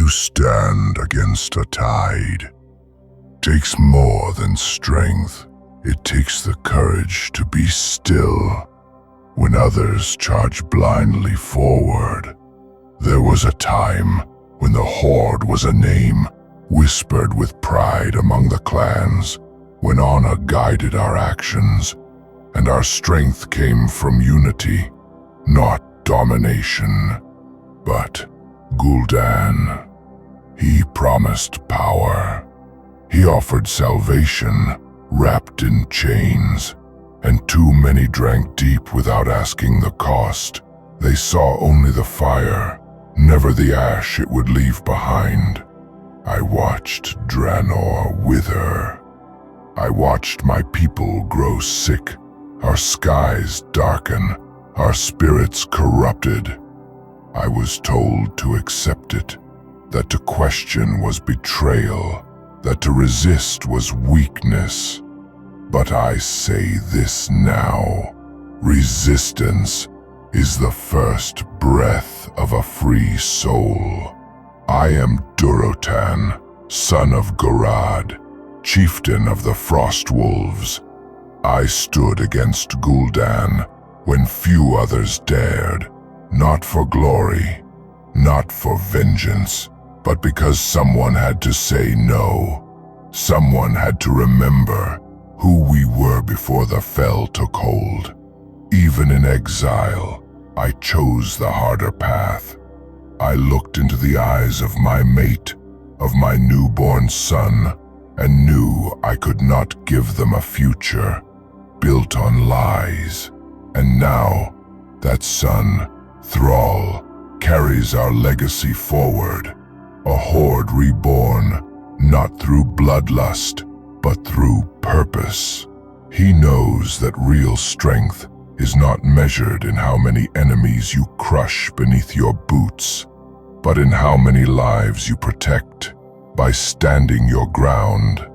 You stand against a tide. Takes more than strength. It takes the courage to be still when others charge blindly forward. There was a time when the Horde was a name whispered with pride among the clans, when honor guided our actions, and our strength came from unity, not domination. But Gul'dan, he promised power. He offered salvation, wrapped in chains, and too many drank deep without asking the cost. They saw only the fire, never the ash it would leave behind. I watched Draenor wither. I watched my people grow sick, our skies darken, our spirits corrupted. I was told to accept it, that to question was betrayal, that to resist was weakness. But I say this now: resistance is the first breath of a free soul. I am Durotan, son of Gul'dan, chieftain of the Frostwolves. I stood against Gul'dan when few others dared, not for glory, not for vengeance, but because someone had to say no. Someone had to remember who we were before the Fel took hold. Even in exile, I chose the harder path. I looked into the eyes of my mate, of my newborn son, and knew I could not give them a future built on lies. And now, that son, Thrall, carries our legacy forward, a Horde reborn, not through bloodlust, but through purpose. He knows that real strength is not measured in how many enemies you crush beneath your boots, but in how many lives you protect by standing your ground.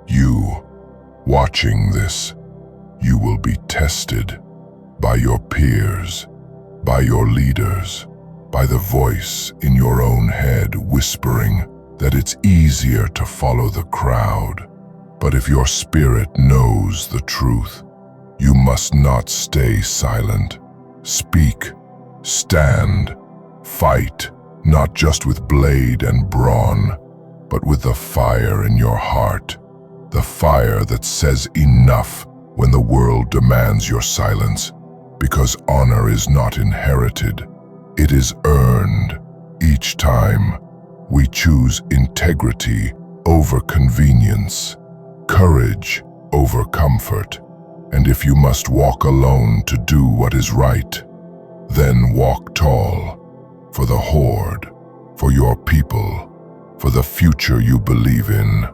You, watching this, you will be tested by your peers, by your leaders, by the voice in your own head whispering that it's easier to follow the crowd. But if your spirit knows the truth, you must not stay silent. Speak, stand, fight, not just with blade and brawn, but with the fire in your heart, the fire that says enough when the world demands your silence, because honor is not inherited, it is earned. Each time, we choose integrity over convenience, courage over comfort. And if you must walk alone to do what is right, then walk tall, for the Horde, for your people, for the future you believe in.